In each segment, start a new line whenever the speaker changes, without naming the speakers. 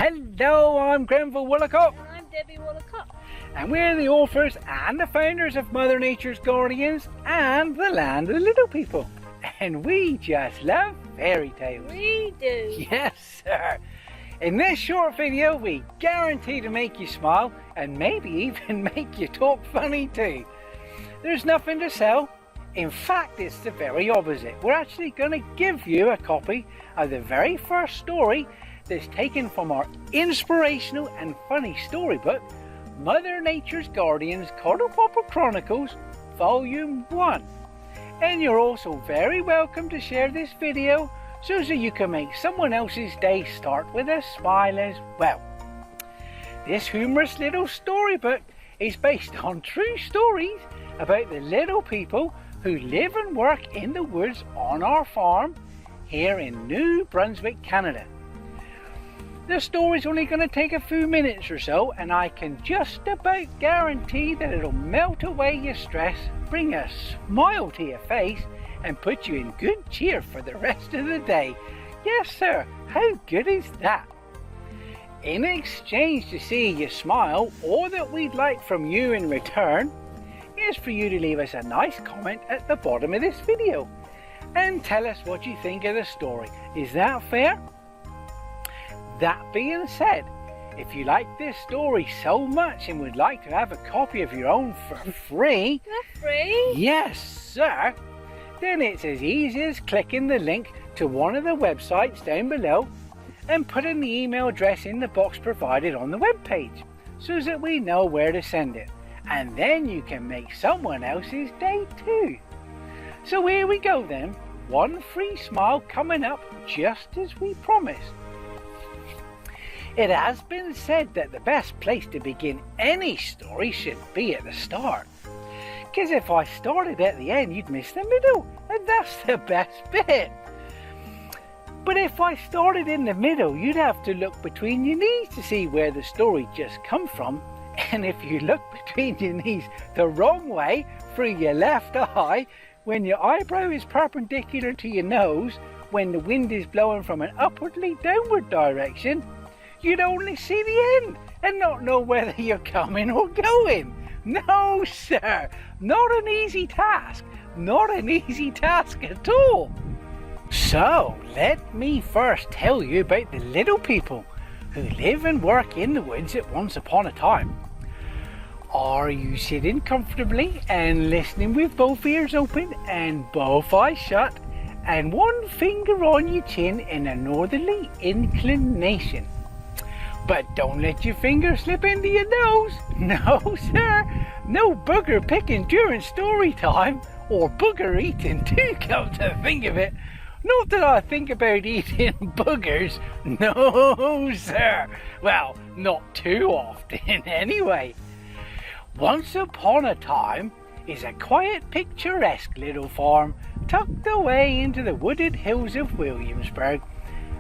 Hello, I'm Grenville Woolacott.
And I'm Debbie Woolacott.
And we're the authors and the founders of Mother Nature's Guardians and the Land of the Little People. And we just love fairy tales.
We do.
Yes, sir. In this short video, we guarantee to make you smile and maybe even make you talk funny too. There's nothing to sell. In fact, it's the very opposite. We're actually going to give you a copy of the very first story that's taken from our inspirational and funny storybook, Mother Nature's Guardians Cuddle Popper Chronicles, Volume 1. And you're also very welcome to share this video so that you can make someone else's day start with a smile as well. This humorous little storybook is based on true stories about the little people who live and work in the woods on our farm here in New Brunswick, Canada. The story's only going to take a few minutes or so, and I can just about guarantee that it'll melt away your stress, bring a smile to your face, and put you in good cheer for the rest of the day. Yes, sir, how good is that? In exchange to see you smile, all that we'd like from you in return is for you to leave us a nice comment at the bottom of this video and tell us what you think of the story. Is that fair? That being said, if you like this story so much and would like to have a copy of your own for free, yes sir, then it's as easy as clicking the link to one of the websites down below and putting the email address in the box provided on the webpage so that we know where to send it, and then you can make someone else's day too. So here we go then, one free smile coming up just as we promised. It has been said that the best place to begin any story should be at the start. Because if I started at the end, you'd miss the middle, and that's the best bit. But if I started in the middle, you'd have to look between your knees to see where the story just come from. And if you look between your knees the wrong way, through your left eye, when your eyebrow is perpendicular to your nose, when the wind is blowing from an upwardly downward direction, you'd only see the end and not know whether you're coming or going. No, sir, not an easy task. Not an easy task at all. So, let me first tell you about the little people who live and work in the woods at once upon a time. Are you sitting comfortably and listening with both ears open and both eyes shut and one finger on your chin in a northerly inclination? But don't let your finger slip into your nose. No, sir. No booger picking during story time, or booger eating too, come to think of it. Not that I think about eating boogers. No, sir. Well, not too often anyway. Once upon a time is a quiet, picturesque little farm tucked away into the wooded hills of Williamsburg,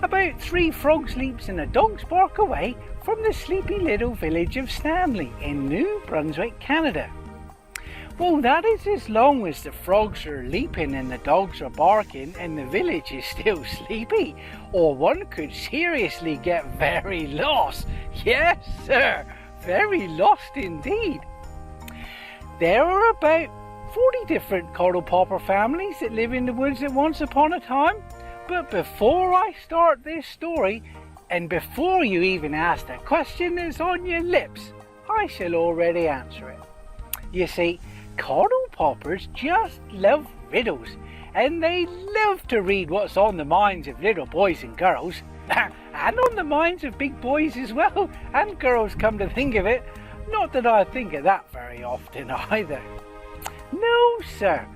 about 3 frogs' leaps and a dog's bark away from the sleepy little village of Stanley in New Brunswick, Canada. Well, that is as long as the frogs are leaping and the dogs are barking and the village is still sleepy, or one could seriously get very lost. Yes, sir, very lost indeed. There are about 40 different cuddle popper families that live in the woods at once upon a time. But before I start this story, and before you even ask the question that's on your lips, I shall already answer it. You see, cuddle poppers just love riddles, and they love to read what's on the minds of little boys and girls, and on the minds of big boys as well, and girls, come to think of it. Not that I think of that very often either. No, sir,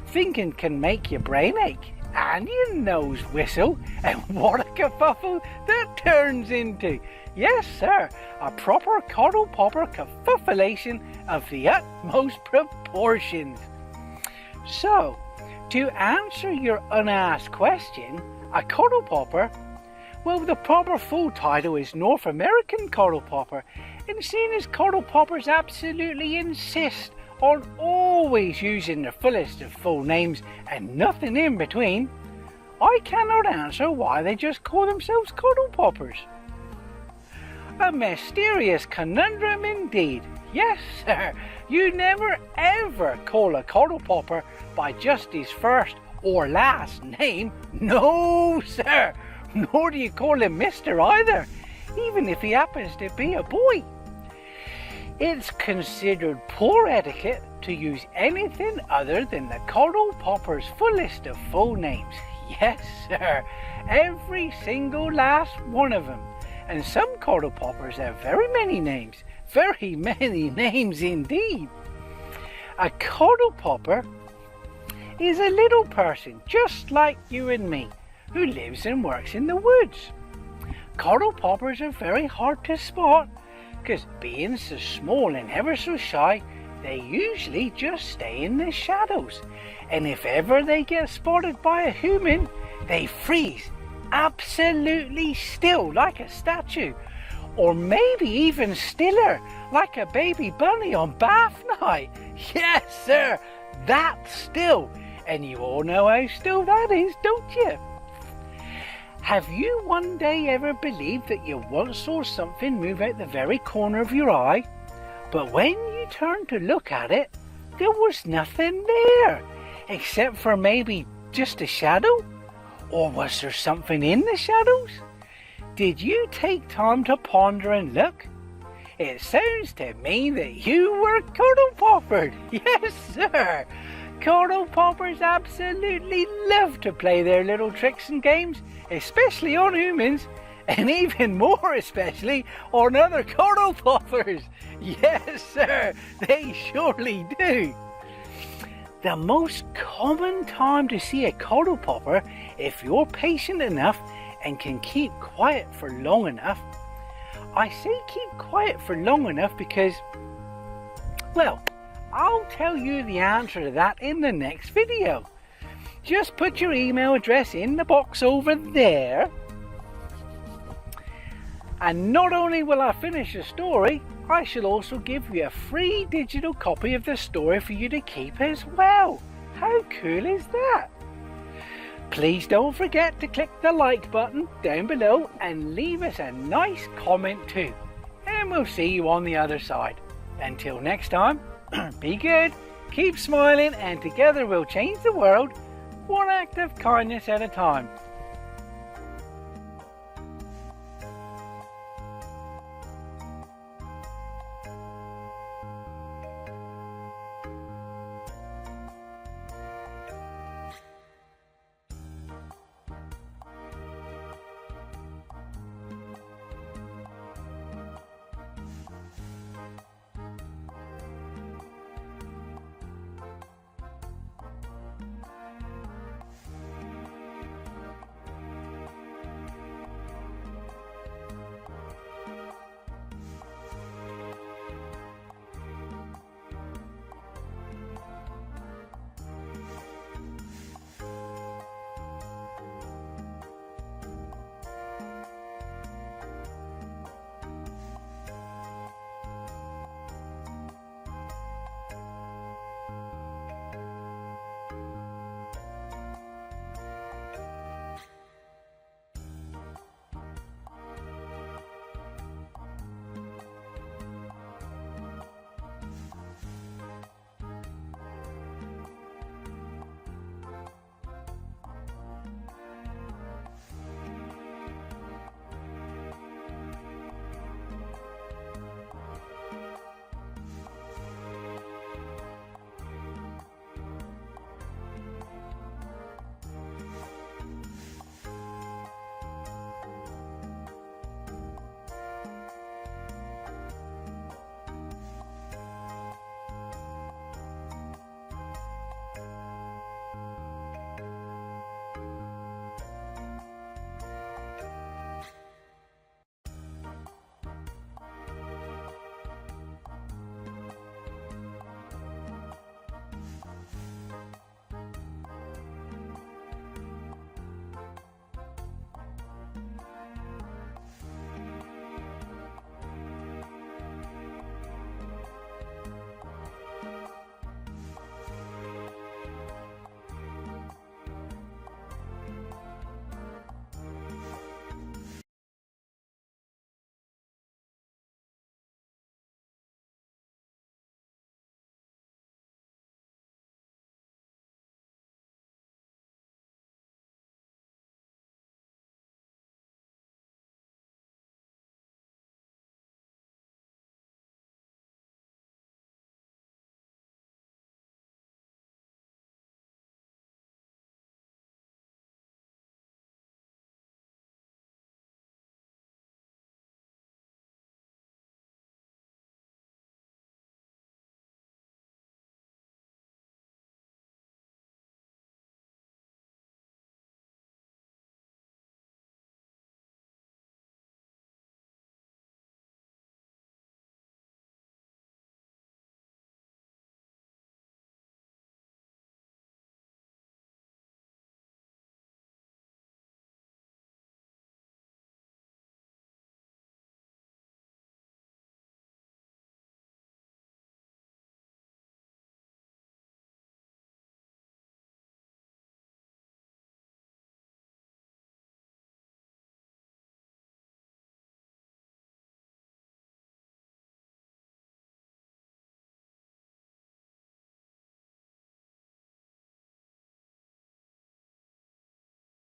thinking can make your brain ache and your nose whistle, and what a kerfuffle that turns into. Yes, sir, a proper cuddle popper kerfufflation of the utmost proportions. So, to answer your unasked question, a cuddle popper, well, the proper full title is North American cuddle popper, and seeing as cuddle poppers absolutely insist on always using the fullest of full names and nothing in between, I cannot answer why they just call themselves cuddle poppers. A mysterious conundrum indeed. Yes, sir. You never ever call a cuddle popper by just his first or last name. No, sir. Nor do you call him Mr. either, even if he happens to be a boy. It's considered poor etiquette to use anything other than the cuddle popper's fullest of full names. Yes, sir. Every single last one of them. And some cuddle poppers have very many names. Very many names indeed. A cuddle popper is a little person just like you and me who lives and works in the woods. Cuddle poppers are very hard to spot because being so small and ever so shy, they usually just stay in the shadows. And if ever they get spotted by a human, they freeze absolutely still like a statue, or maybe even stiller like a baby bunny on bath night. Yes, sir, that still. And you all know how still that is, don't you? Have you one day ever believed that you once saw something move out the very corner of your eye, but when you turned to look at it, there was nothing there, except for maybe just a shadow? Or was there something in the shadows? Did you take time to ponder and look? It sounds to me that you were cuddle poppered. Yes, sir. Cuddle poppers absolutely love to play their little tricks and games, especially on humans, and even more especially on other cuddle poppers. Yes, sir, they surely do. The most common time to see a cuddle popper, if you're patient enough and can keep quiet for long enough. I say keep quiet for long enough because, well, I'll tell you the answer to that in the next video. Just put your email address in the box over there. And not only will I finish the story, I shall also give you a free digital copy of the story for you to keep as well. How cool is that? Please don't forget to click the like button down below and leave us a nice comment too. And we'll see you on the other side. Until next time, be good, keep smiling, and together we'll change the world one act of kindness at a time.